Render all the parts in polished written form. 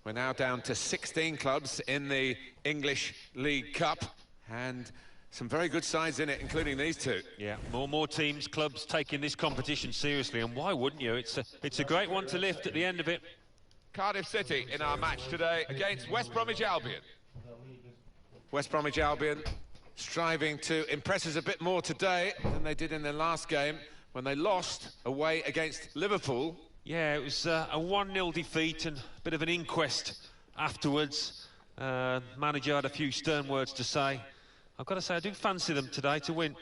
We're now down to 16 clubs in the English League Cup, and some very good sides in it, including these two. Yeah, more teams, clubs taking this competition seriously, and why wouldn't you? It's a great one to lift at the end of it. Cardiff City in our match today against West Bromwich Albion. West Bromwich Albion striving to impress us a bit more today than they did in their last game when they lost away against Liverpool. Yeah, it was a 1-0 defeat and a bit of an inquest afterwards. Manager had a few stern words to say. I've got to say, I do fancy them today to win.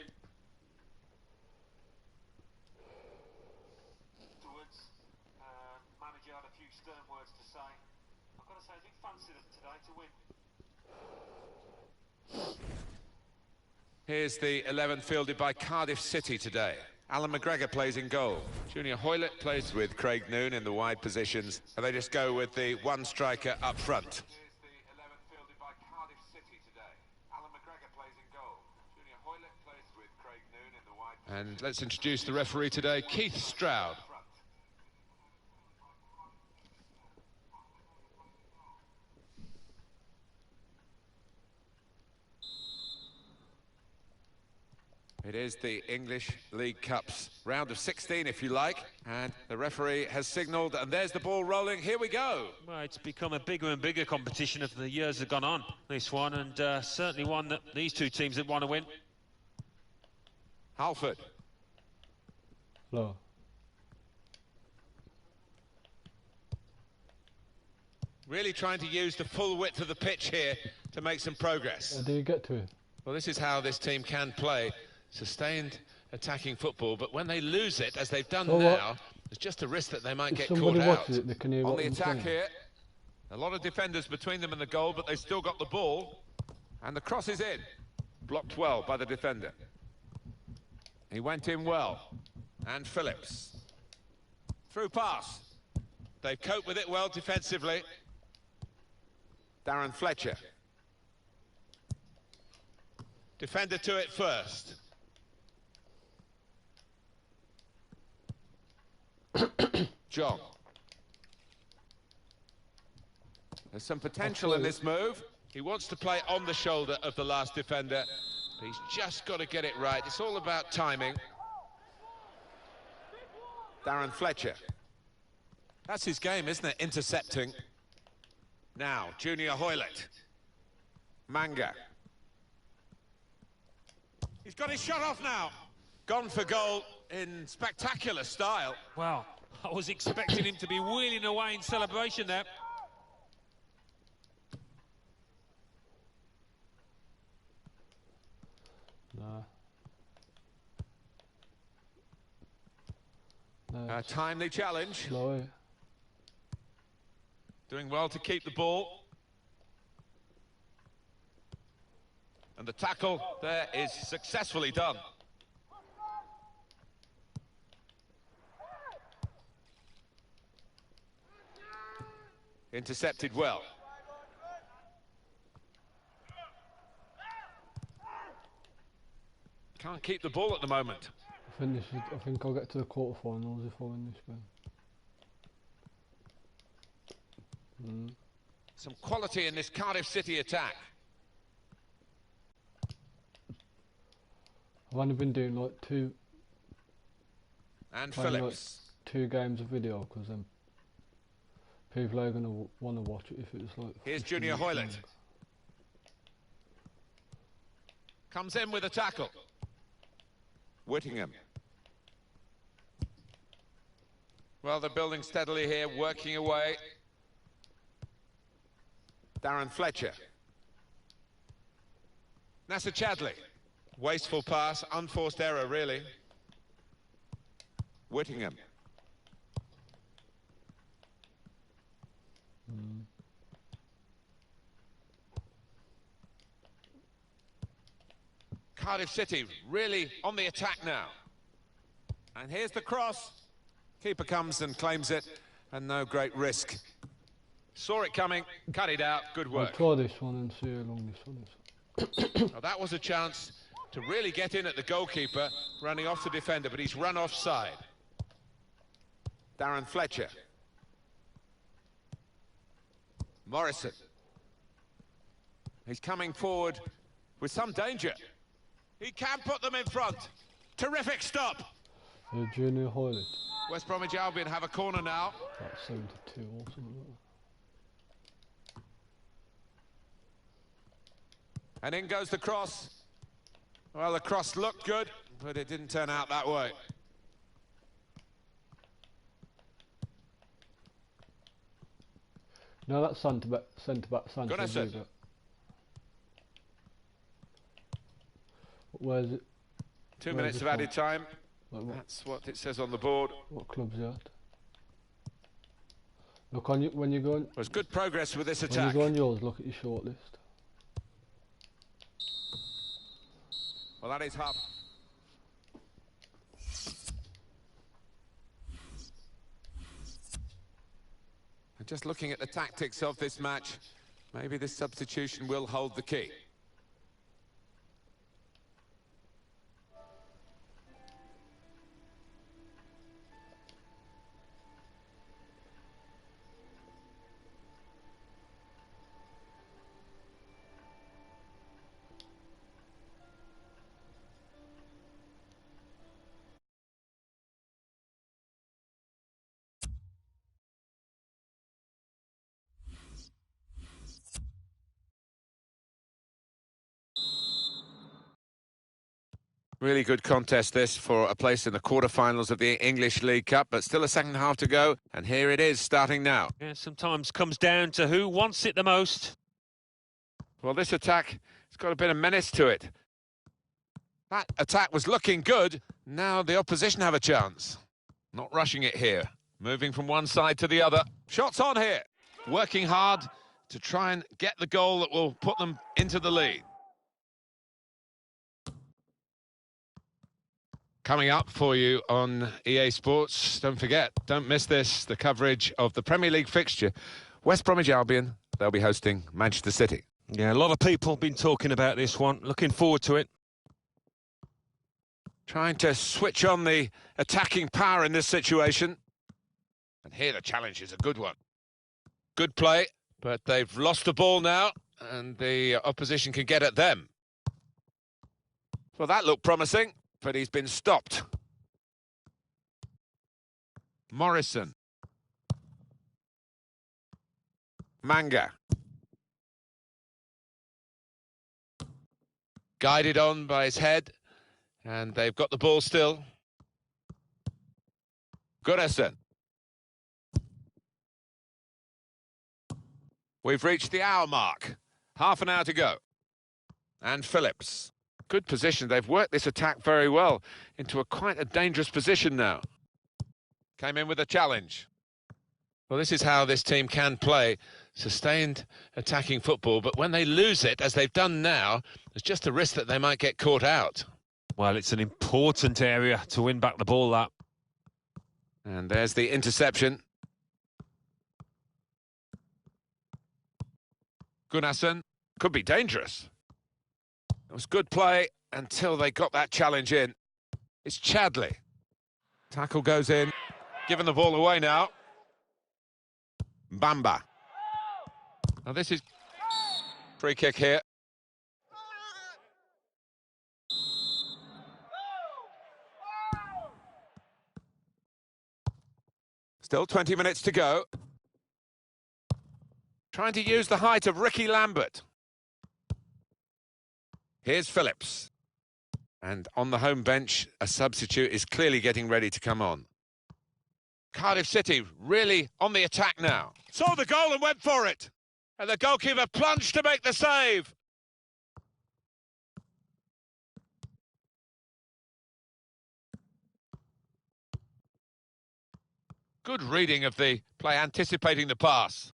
Manager had a few stern words to say. I've got to say, I do fancy them today to win. Here's the 11 fielded by Cardiff City today. Alan McGregor plays in goal. Junior Hoylett plays with Craig Noon in the wide positions. And they just go with the one striker up front. And let's introduce the referee today, Keith Stroud. It is the English League Cup's round of 16, if you like, and the referee has signalled, and there's the ball rolling. Here we go. Well, it's become a bigger and bigger competition as the years have gone on, this one, and certainly one that these two teams that want to win. Halford. Hello. Really trying to use the full width of the pitch here to make some progress. Do you get to it? Well, this is how this team can play sustained attacking football, but when they lose it, as they've done now, there's just a risk that they might get caught out. On the attack here, a lot of defenders between them and the goal, but they've still got the ball, and the cross is in. Blocked well by the defender. He went in well, and Phillips. Through pass. They've coped with it well defensively. Darren Fletcher. Defender to it first. John. There's some potential in this move. He wants to play on the shoulder of the last defender. But he's just got to get it right. It's all about timing. Darren Fletcher. That's his game, isn't it? Intercepting. Now, Junior Hoylett. Manga. He's got his shot off now. Gone for goal in spectacular style. Wow, I was expecting him to be wheeling away in celebration there. A timely challenge. Slow. Doing well to keep the ball. And the tackle there is successfully done. Intercepted well. Can't keep the ball at the moment. I think I'll get to the quarterfinals if I win this game. Some quality in this Cardiff City attack. I've only been doing like two Phillips. Like 2 games of video because then people are going to want to watch it if it's like. Here's Junior Hoylett. Comes in with a tackle. Whittingham. Well, they're building steadily here, working away. Darren Fletcher. Nasser Chadley. Wasteful pass, unforced error, really. Whittingham. Cardiff City really on the attack now. And here's the cross. Keeper comes and claims it, and no great risk. Saw it coming, cut it out, good work. I'll try this one and see how long this one is. Well, that was a chance to really get in at the goalkeeper, running off the defender, but he's run offside. Darren Fletcher. Morrison. He's coming forward with some danger. He can put them in front. Terrific stop. Junior Hoylett. West Bromwich Albion have a corner now. That's 72 or something like that. And in goes the cross. Well, the cross looked good, but it didn't turn out that way. No, that's centre back Sanchez. Where's it? 2 minutes of added time. That's what it says on the board. What club's that? Look on you when you go on. There's good progress with this attack. When you go on yours, look at your shortlist. Well, that is half. And just looking at the tactics of this match, maybe this substitution will hold the key. Really good contest this for a place in the quarter-finals of the English League Cup, but still a second half to go, and here it is starting now. Yeah, sometimes comes down to who wants it the most. Well, this attack has got a bit of menace to it. That attack was looking good. Now the opposition have a chance. Not rushing it here. Moving from one side to the other. Shots on here. Working hard to try and get the goal that will put them into the lead. Coming up for you on EA Sports, don't forget, don't miss this, the coverage of the Premier League fixture. West Bromwich Albion, they'll be hosting Manchester City. Yeah, a lot of people have been talking about this one. Looking forward to it. Trying to switch on the attacking power in this situation. And here the challenge is a good one. Good play, but they've lost the ball now, and the opposition can get at them. Well, that looked promising, but he's been stopped. Morrison. Manga. Guided on by his head, and they've got the ball still. Gunnarsson. We've reached the hour mark. Half an hour to go. And Phillips. Good position. They've worked this attack very well into quite a dangerous position now. Came in with a challenge. Well, this is how this team can play. Sustained attacking football, but when they lose it, as they've done now, there's just a risk that they might get caught out. Well, it's an important area to win back the ball, that. And there's the interception. Gunnarsson could be dangerous. It was good play until they got that challenge in. It's Chadley. Tackle goes in. Giving the ball away now. Bamba. Now this is free kick here. Still 20 minutes to go. Trying to use the height of Ricky Lambert. Here's Phillips. And on the home bench, a substitute is clearly getting ready to come on. Cardiff City really on the attack now. Saw the goal and went for it. And the goalkeeper plunged to make the save. Good reading of the play, anticipating the pass.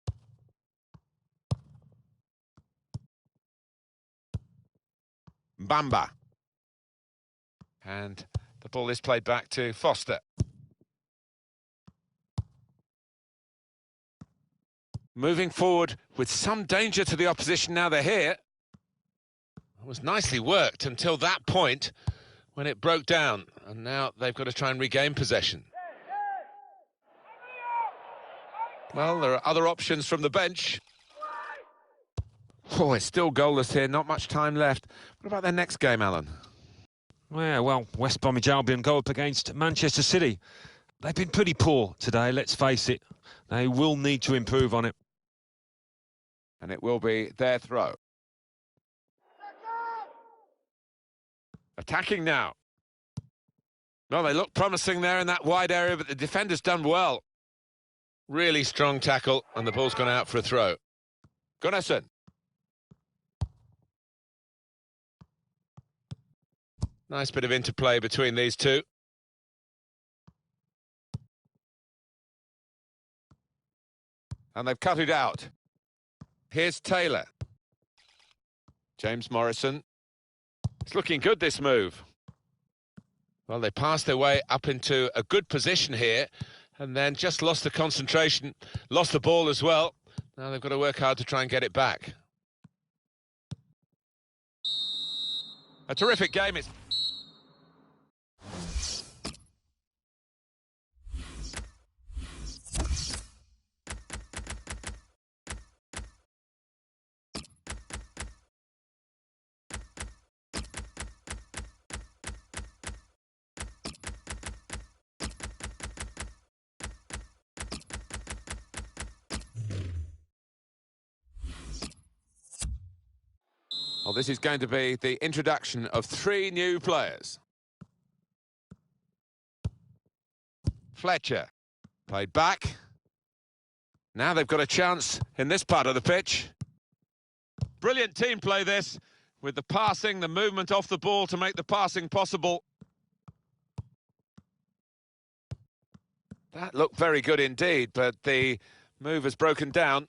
Bamba. And the ball is played back to Foster. Moving forward with some danger to the opposition now they're here. It was nicely worked until that point when it broke down. And now they've got to try and regain possession. Well, there are other options from the bench. Oh, it's still goalless here, not much time left. What about their next game, Alan? Yeah, well, West Bromwich Albion go up against Manchester City. They've been pretty poor today, let's face it. They will need to improve on it. And it will be their throw. Attacking now. Well, they look promising there in that wide area, but the defender's done well. Really strong tackle, and the ball's gone out for a throw. Gunnarsson. Nice bit of interplay between these two. And they've cut it out. Here's Taylor. James Morrison. It's looking good, this move. Well, they passed their way up into a good position here and then just lost the concentration, lost the ball as well. Now they've got to work hard to try and get it back. A terrific game. It's well, this is going to be the introduction of 3 new players. Fletcher played back. Now they've got a chance in this part of the pitch. Brilliant team play this, with the passing, the movement off the ball to make the passing possible. That looked very good indeed, but the move has broken down.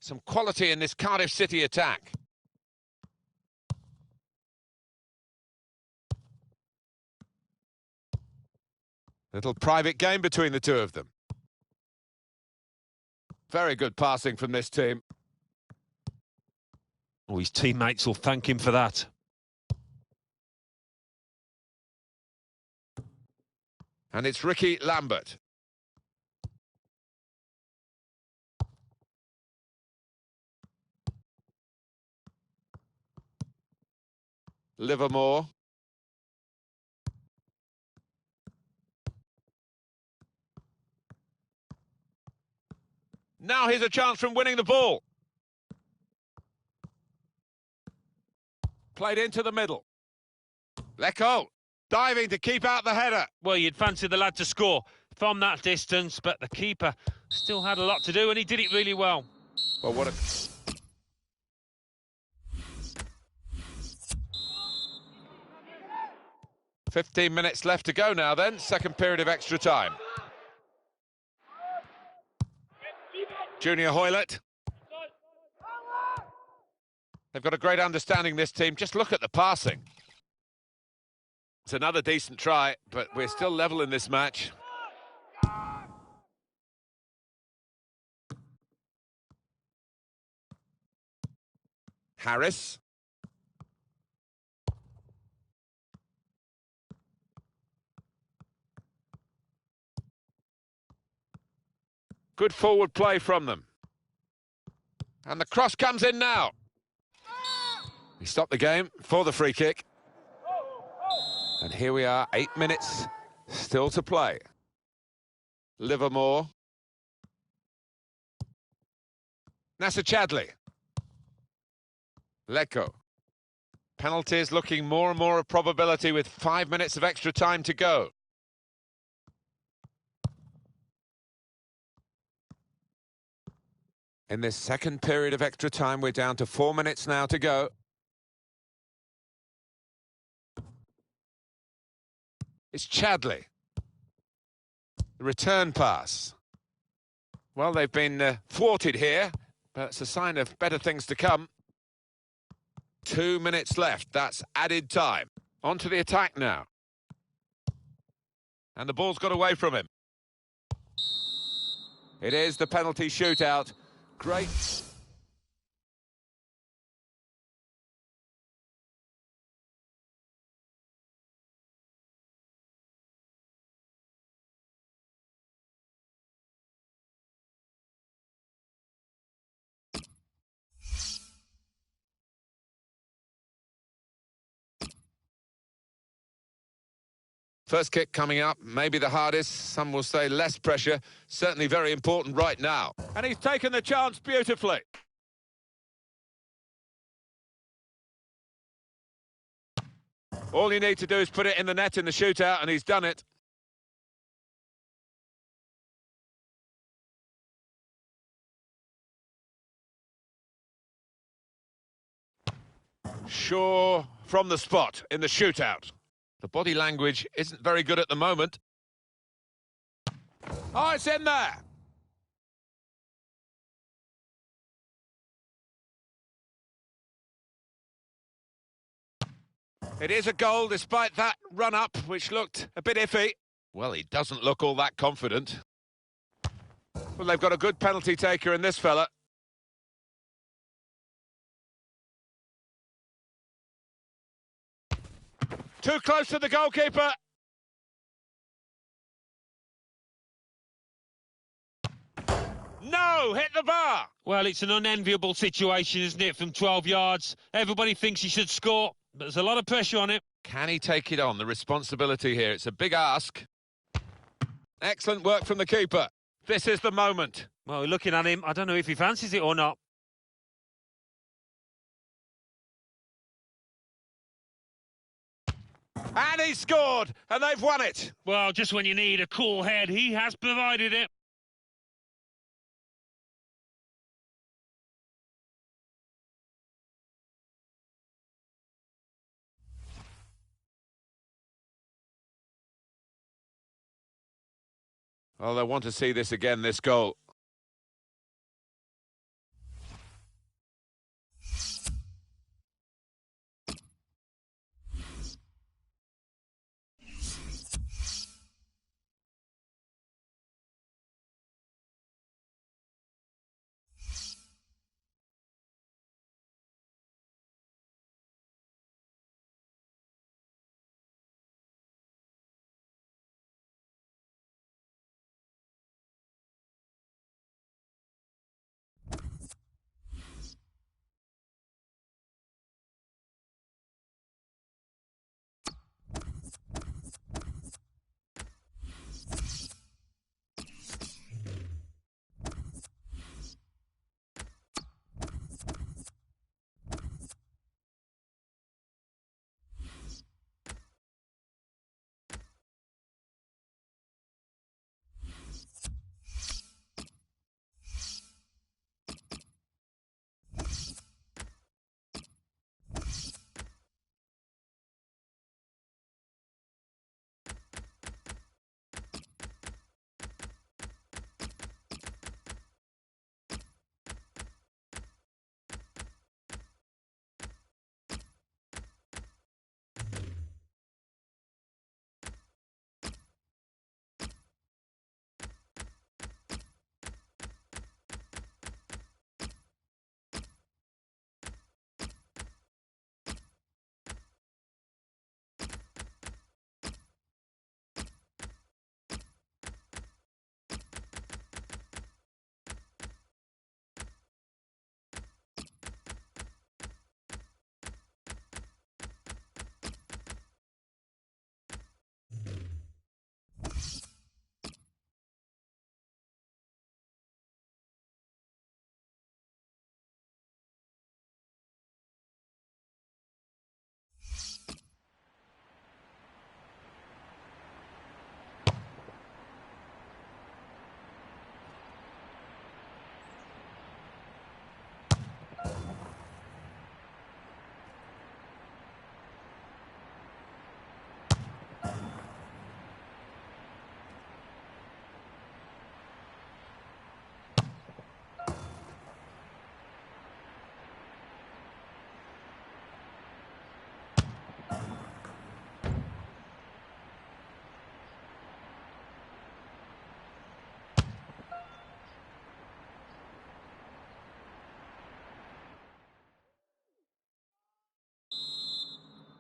Some quality in this Cardiff City attack. Little private game between the two of them. Very good passing from this team. Oh, his teammates will thank him for that. And it's Ricky Lambert. Livermore. Now here's a chance from winning the ball. Played into the middle. Lecco diving to keep out the header. Well, you'd fancy the lad to score from that distance, but the keeper still had a lot to do, and he did it really well. Well, what a... 15 minutes left to go now then, second period of extra time. Junior Hoylett. They've got a great understanding, this team. Just look at the passing. It's another decent try, but we're still level in this match. Harris. Good forward play from them. And the cross comes in now. He stopped the game for the free kick. And here we are, 8 minutes still to play. Livermore. Nasser Chadley. Lecco. Penalties looking more and more a probability with 5 minutes of extra time to go. In this second period of extra time, we're down to 4 minutes now to go. It's Chadley. The return pass. Well, they've been thwarted here, but it's a sign of better things to come. 2 minutes left. That's added time. On to the attack now. And the ball's got away from him. It is the penalty shootout. Great First kick coming up, maybe the hardest. Some will say less pressure. Certainly very important right now. And he's taken the chance beautifully. All you need to do is put it in the net in the shootout, and he's done it. Shaw from the spot in the shootout. The body language isn't very good at the moment. Oh, it's in there. It is a goal despite that run-up, which looked a bit iffy. Well, he doesn't look all that confident. Well, they've got a good penalty taker in this fella. Too close to the goalkeeper. No, hit the bar. Well, it's an unenviable situation, isn't it, from 12 yards? Everybody thinks he should score, but there's a lot of pressure on him. Can he take it on, the responsibility here? It's a big ask. Excellent work from the keeper. This is the moment. Well, looking at him, I don't know if he fancies it or not. And he scored, and they've won it. Well, just when you need a cool head, he has provided it. Well, they want to see this again, this goal.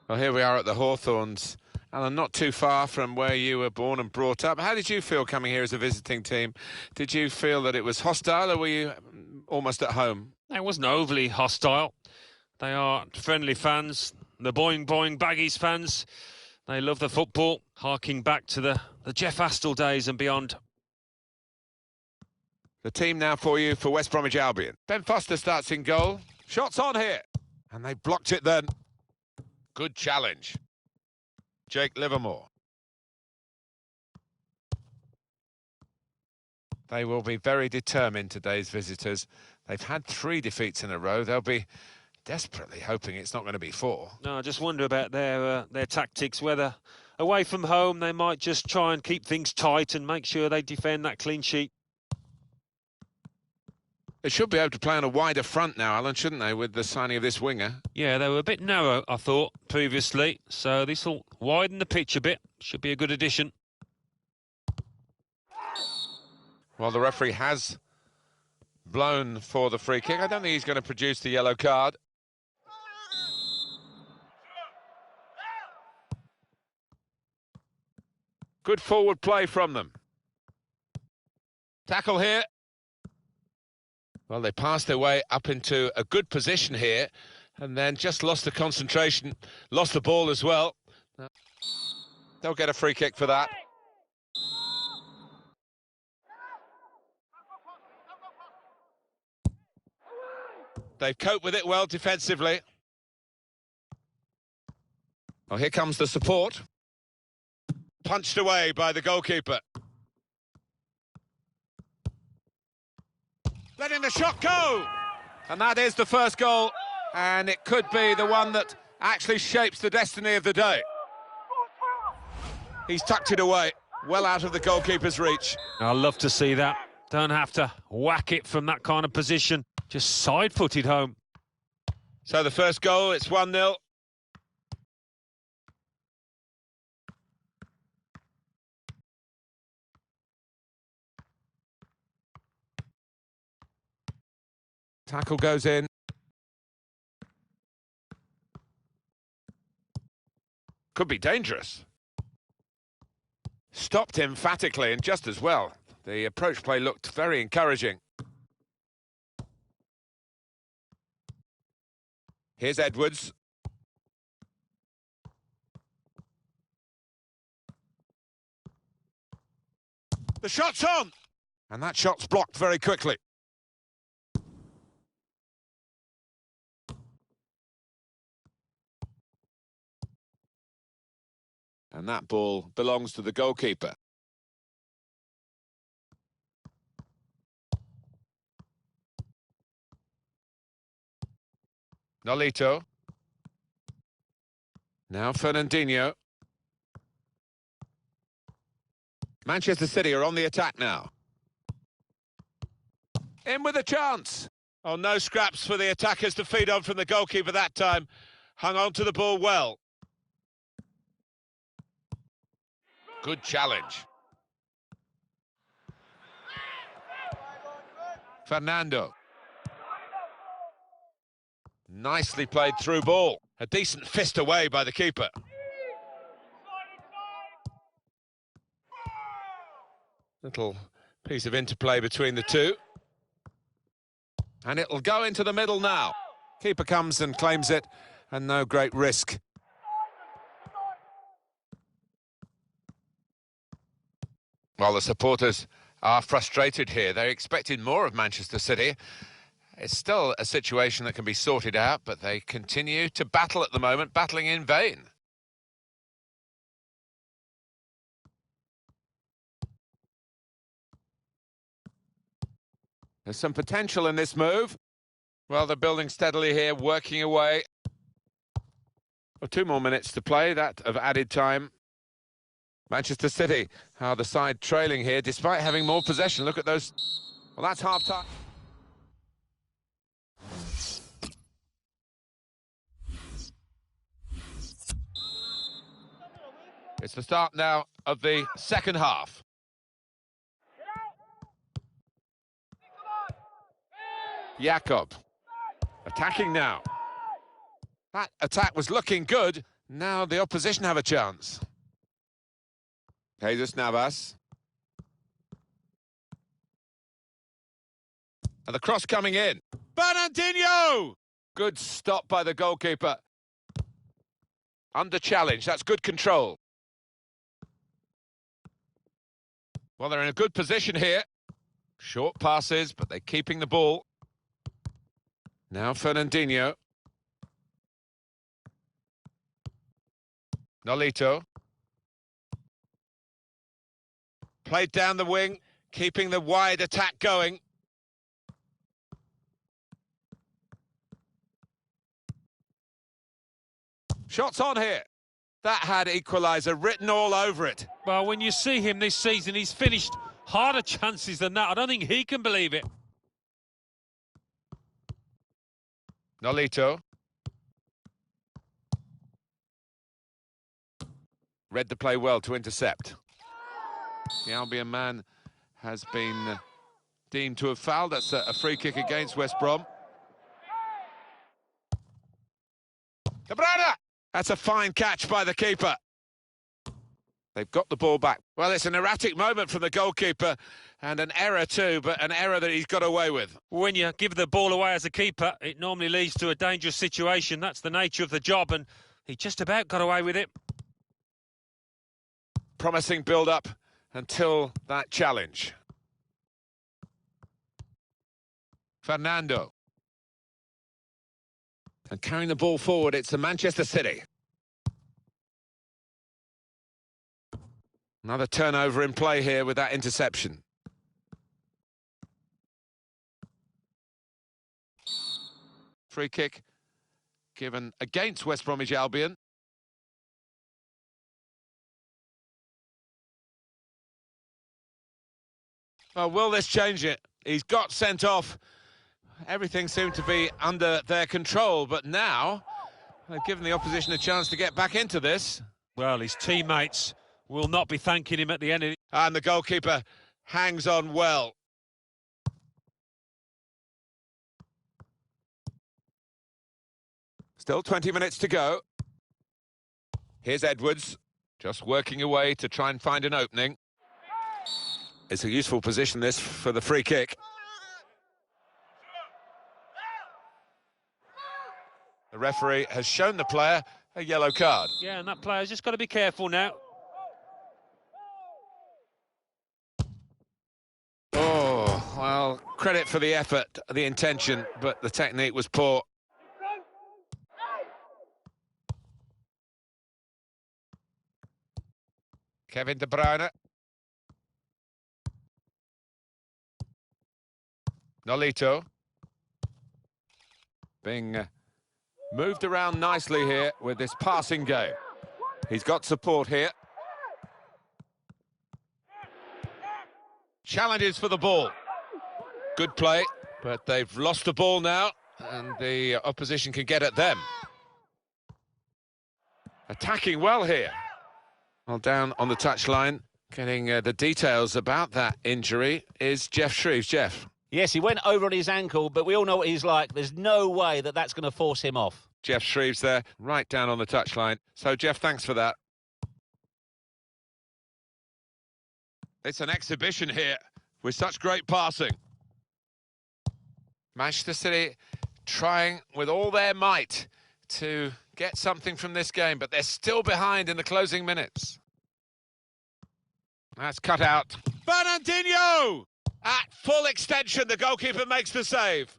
Well, here we are at the Hawthorns, Alan, not too far from where you were born and brought up. How did you feel coming here as a visiting team? Did you feel that it was hostile, or were you almost at home? It wasn't overly hostile. They are friendly fans. The Boing Boing Baggies fans, They love the football, harking back to the Jeff Astle days and beyond. The team now for you for West Bromwich Albion. Ben Foster starts in goal. Shots on here. And they blocked it then. Good challenge. Jake Livermore. They will be very determined, today's visitors. They've had 3 defeats in a row. They'll be desperately hoping it's not going to be 4. No, I just wonder about their tactics, whether away from home they might just try and keep things tight and make sure they defend that clean sheet. They should be able to play on a wider front now, Alan, shouldn't they, with the signing of this winger? Yeah, they were a bit narrow, I thought, previously, so this will widen the pitch a bit. Should be a good addition. Well, the referee has blown for the free kick. I don't think he's going to produce the yellow card. Good forward play from them. Tackle here. Well, they passed their way up into a good position here and then just lost the concentration, lost the ball as well. They'll get a free kick for that. They've coped with it well defensively. Oh, here comes the support. Punched away by the goalkeeper. Letting the shot go! And that is the first goal. And it could be the one that actually shapes the destiny of the day. He's tucked it away, well out of the goalkeeper's reach. I love to see that. Don't have to whack it from that kind of position. Just side-footed home. So the first goal, it's 1-0. Tackle goes in. Could be dangerous. Stopped emphatically and just as well. The approach play looked very encouraging. Here's Edwards. The shot's on! And that shot's blocked very quickly. And that ball belongs to the goalkeeper. Nolito. Now Fernandinho. Manchester City are on the attack now. In with a chance. Oh, no scraps for the attackers to feed on from the goalkeeper that time. Hung on to the ball well. Good challenge. Fernando. Nicely played through ball. A decent fist away by the keeper. Little piece of interplay between the two. And it'll go into the middle now. Keeper comes and claims it, and no great risk. Well, the supporters are frustrated here. They expected more of Manchester City. It's still a situation that can be sorted out, but they continue to battle at the moment, battling in vain. There's some potential in this move. Well, they're building steadily here, working away. Well, 2 more minutes to play, that of added time. Manchester City are the side trailing here, despite having more possession. Look at those. Well, that's half-time. It's the start now of the second half. Jakob attacking now. That attack was looking good. Now the opposition have a chance. Jesus Navas. And the cross coming in. Fernandinho! Good stop by the goalkeeper. Under challenge, that's good control. Well, they're in a good position here. Short passes, but they're keeping the ball. Now Fernandinho. Nolito. Played down the wing, keeping the wide attack going. Shots on here. That had equaliser written all over it. Well, when you see him this season, he's finished harder chances than that. I don't think he can believe it. Nolito. Read the play well to intercept. The Albion man has been deemed to have fouled. That's a free kick against West Brom. De Bruyne! That's a fine catch by the keeper. They've got the ball back. Well, it's an erratic moment from the goalkeeper, and an error too, but an error that he's got away with. When you give the ball away as a keeper, it normally leads to a dangerous situation. That's the nature of the job, and he just about got away with it. Promising build-up until that challenge. Fernando. And carrying the ball forward, it's the Manchester City. Another turnover in play here with that interception. Free kick given against West Bromwich Albion. Well, will this change it? He's got sent off. Everything seemed to be under their control, but now they've given the opposition a chance to get back into this. Well, his teammates will not be thanking him at the end of it. And the goalkeeper hangs on well. Still 20 minutes to go. Here's Edwards, just working away to try and find an opening. It's a useful position, this, for the free kick. The referee has shown the player a yellow card. Yeah, and that player's just got to be careful now. Oh, well, credit for the effort, the intention, but the technique was poor. Kevin De Bruyne. Nolito. Being moved around nicely here with this passing game. He's got support here. Challenges for the ball. Good play, but they've lost the ball now, and the opposition can get at them. Attacking well here. Well, down on the touchline, getting the details about that injury is Jeff Shreves. Jeff. Yes, he went over on his ankle, but we all know what he's like. There's no way that that's going to force him off. Jeff Shreves there, right down on the touchline. So, Jeff, thanks for that. It's an exhibition here with such great passing. Manchester City trying with all their might to get something from this game, but they're still behind in the closing minutes. That's cut out. Fernandinho! At full extension, the goalkeeper makes the save.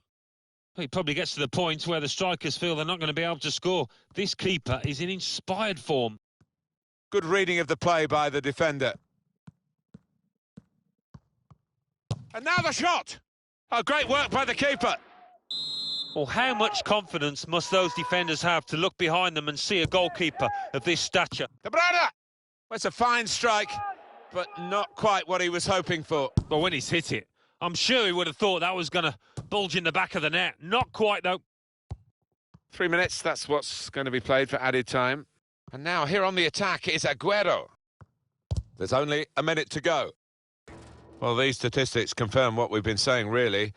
He probably gets to the point where the strikers feel they're not going to be able to score. This keeper is in inspired form. Good reading of the play by the defender. And now the shot! Oh, great work by the keeper. Well, how much confidence must those defenders have to look behind them and see a goalkeeper of this stature? De Bruyne! Well, it's a fine strike, but not quite what he was hoping for. Well, when he's hit it, I'm sure he would have thought that was going to bulge in the back of the net. Not quite, though. 3 minutes, that's what's going to be played for added time. And now here on the attack is Aguero. There's only a minute to go. Well, these statistics confirm what we've been saying, really,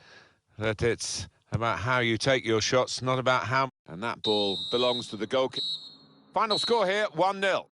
that it's about how you take your shots, not about how... And that ball belongs to the goalkeeper. Final score here, 1-0.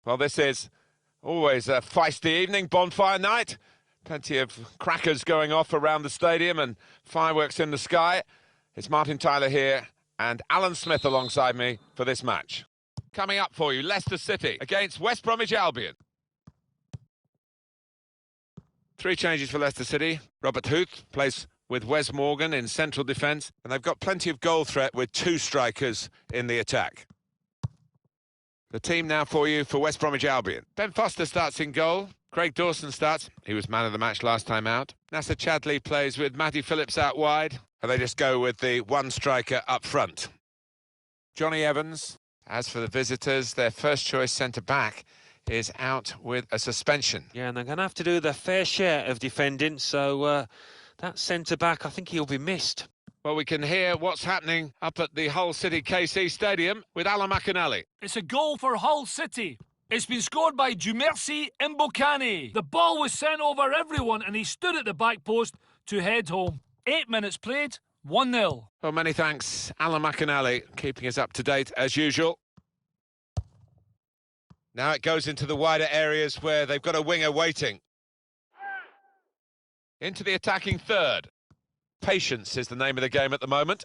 Well, this is always a feisty evening, bonfire night. Plenty of crackers going off around the stadium and fireworks in the sky. It's Martin Tyler here and Alan Smith alongside me for this match. Coming up for you, Leicester City against West Bromwich Albion. 3 changes for Leicester City. Robert Huth plays with Wes Morgan in central defence, and they've got plenty of goal threat with 2 strikers in the attack. The team now for you for West Bromwich Albion. Ben Foster starts in goal. Craig Dawson starts. He was man of the match last time out. Nasser Chadli plays with Matty Phillips out wide. And they just go with the 1 striker up front. Johnny Evans. As for the visitors, their first choice centre-back is out with a suspension. Yeah, and they're going to have to do their fair share of defending, so that centre-back, I think he'll be missed. Well, we can hear what's happening up at the Hull City KC Stadium with Alan McInally. It's a goal for Hull City. It's been scored by Jumersi Mbokani. The ball was sent over everyone and he stood at the back post to head home. 8 minutes played, 1-0. Well, many thanks, Alan McInally, keeping us up to date as usual. Now it goes into the wider areas where they've got a winger waiting. Into the attacking third. Patience is the name of the game at the moment.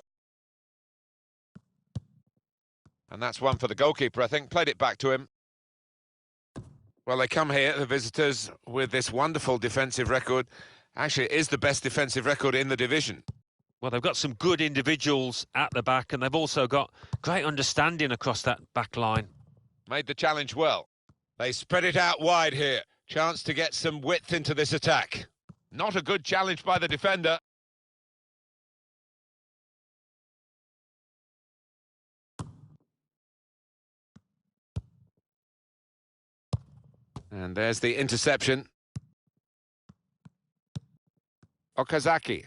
And that's one for the goalkeeper, I think. Played it back to him. Well, they come here, the visitors, with this wonderful defensive record. Actually, it is the best defensive record in the division. Well, they've got some good individuals at the back, and they've also got great understanding across that back line. Made the challenge well. They spread it out wide here. Chance to get some width into this attack. Not a good challenge by the defender. And there's the interception. Okazaki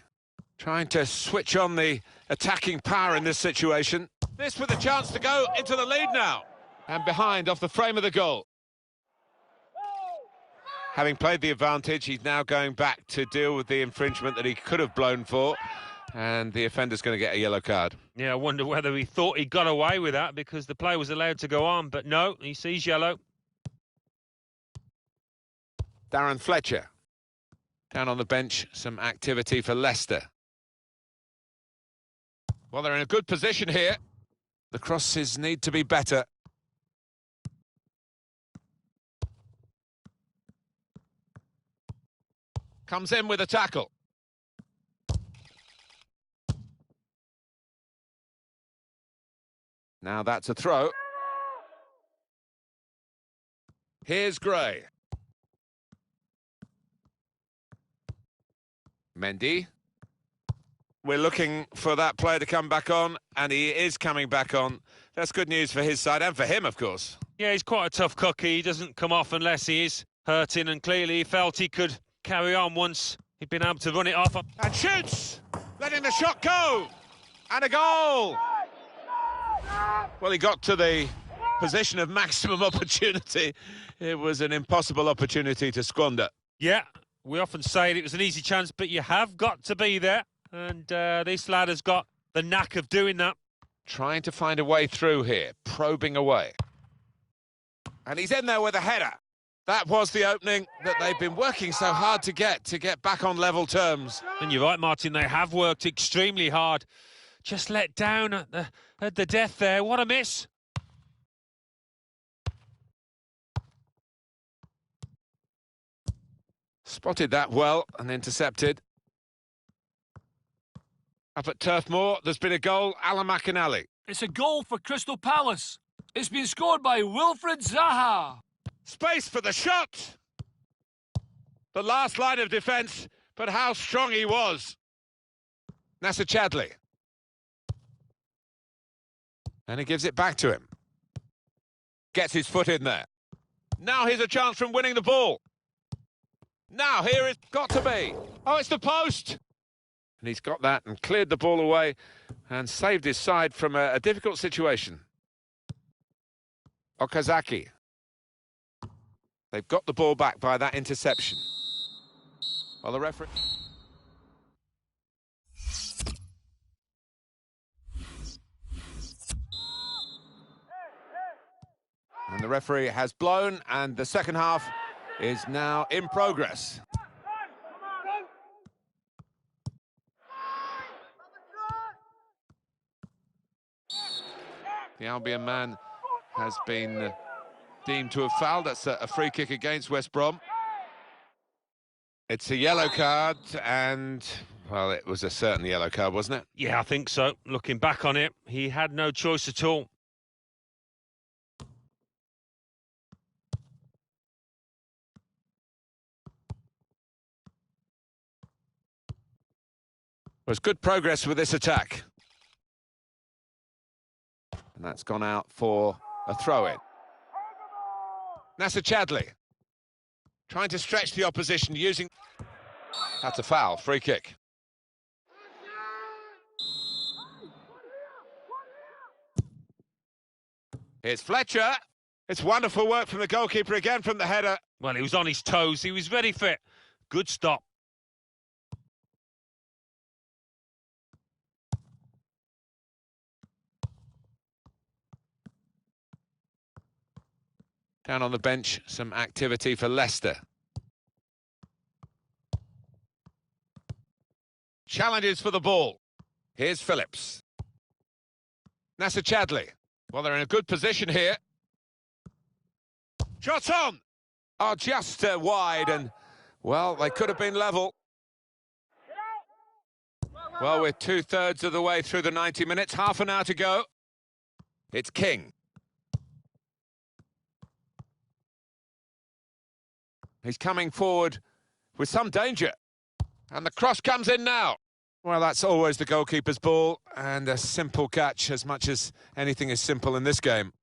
trying to switch on the attacking power in this situation. This with a chance to go into the lead now. And behind off the frame of the goal. Having played the advantage, he's now going back to deal with the infringement that he could have blown for. And the offender's going to get a yellow card. Yeah, I wonder whether he thought he got away with that because the play was allowed to go on. But no, he sees yellow. Darren Fletcher. Down on the bench, some activity for Leicester. Well, they're in a good position here. The crosses need to be better. Comes in with a tackle. Now that's a throw. Here's Gray. Mendy. We're looking for that player to come back on, and he is coming back on. That's good news for his side and for him, of course. Yeah, he's quite a tough cookie. He doesn't come off unless he is hurting, and clearly he felt he could carry on once he'd been able to run it off. And shoots! Letting the shot go! And a goal! Well, he got to the position of maximum opportunity. It was an impossible opportunity to squander. Yeah, we often say it was an easy chance, but you have got to be there. And this lad has got the knack of doing that. Trying to find a way through here, probing away. And he's in there with a header. That was the opening that they've been working so hard to get back on level terms. And you're right, Martin, they have worked extremely hard. Just let down at the death there. What a miss. Spotted that well and intercepted. Up at Turf Moor, there's been a goal. Alan McInally. It's a goal for Crystal Palace. It's been scored by Wilfred Zaha. Space for the shot. The last line of defence, but how strong he was. Nasser Chadli. And he gives it back to him. Gets his foot in there. Now here's a chance from winning the ball. Now here it's got to be. Oh, it's the post. And he's got that and cleared the ball away and saved his side from a difficult situation. Okazaki. They've got the ball back by that interception. Well, the referee... And the referee has blown, and the second half is now in progress. The Albion man has been deemed to have fouled. That's a free kick against West Brom. It's a yellow card, and, well, it was a certain yellow card, wasn't it? Yeah, I think so. Looking back on it, he had no choice at all. There's good progress with this attack. And that's gone out for a throw-in. Nasser Chadli trying to stretch the opposition using... That's a foul, free kick. Here's Fletcher. It's wonderful work from the goalkeeper again from the header. Well, he was on his toes. He was very fit. Good stop. Down on the bench, some activity for Leicester. Challenges for the ball. Here's Phillips. Nasser Chadli. Well, they're in a good position here. Shot on! Oh, just wide, and, well, they could have been level. Well, we're two-thirds of the way through the 90 minutes, half an hour to go. It's King. He's coming forward with some danger. And the cross comes in now. Well, that's always the goalkeeper's ball, and a simple catch, as much as anything is simple in this game.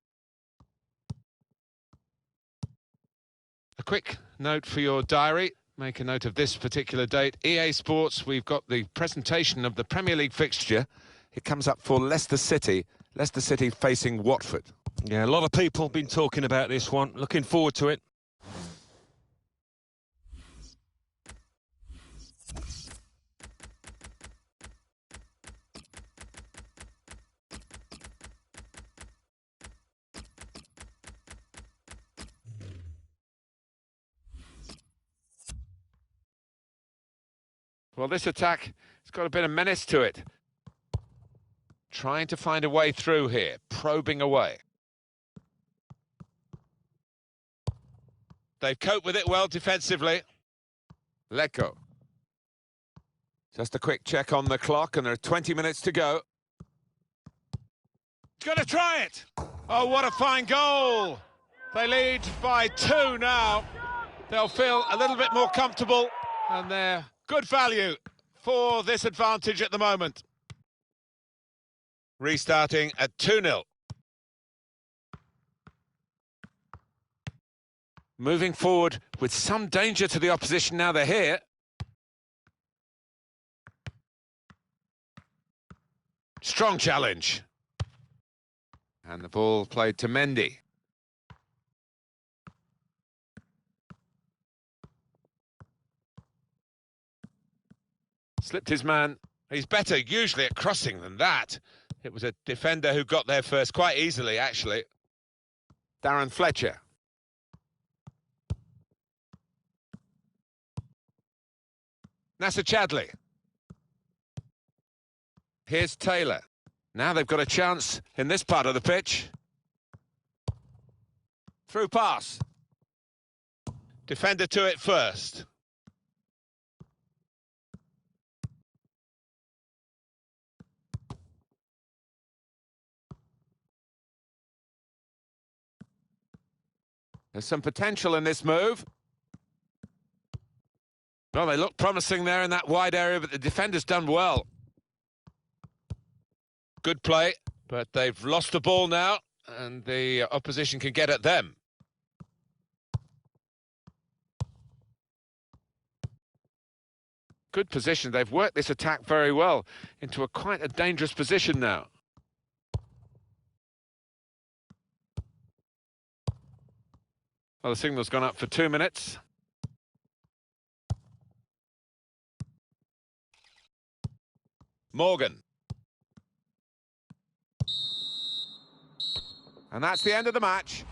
A quick note for your diary. Make a note of this particular date. EA Sports, we've got the presentation of the Premier League fixture. It comes up for Leicester City. Leicester City facing Watford. Yeah, a lot of people have been talking about this one. Looking forward to it. Well, this attack has got a bit of menace to it. Trying to find a way through here, probing away. They've coped with it well defensively. Let go. Just a quick check on the clock, and there are 20 minutes to go. He's going to try it! Oh, what a fine goal! They lead by 2 now. They'll feel a little bit more comfortable, and they're good value for this advantage at the moment. Restarting at 2-0. Moving forward with some danger to the opposition now they're here. Strong challenge. And the ball played to Mendy. Slipped his man. He's better usually at crossing than that. It was a defender who got there first, quite easily, actually. Darren Fletcher. Nasser Chadli. Here's Taylor. Now they've got a chance in this part of the pitch. Through pass. Defender to it first. There's some potential in this move. Well, they look promising there in that wide area, but the defender's done well. Good play, but they've lost the ball now, and the opposition can get at them. Good position. They've worked this attack very well into quite a dangerous position now. Well, the signal's gone up for 2 minutes. Morgan. And that's the end of the match.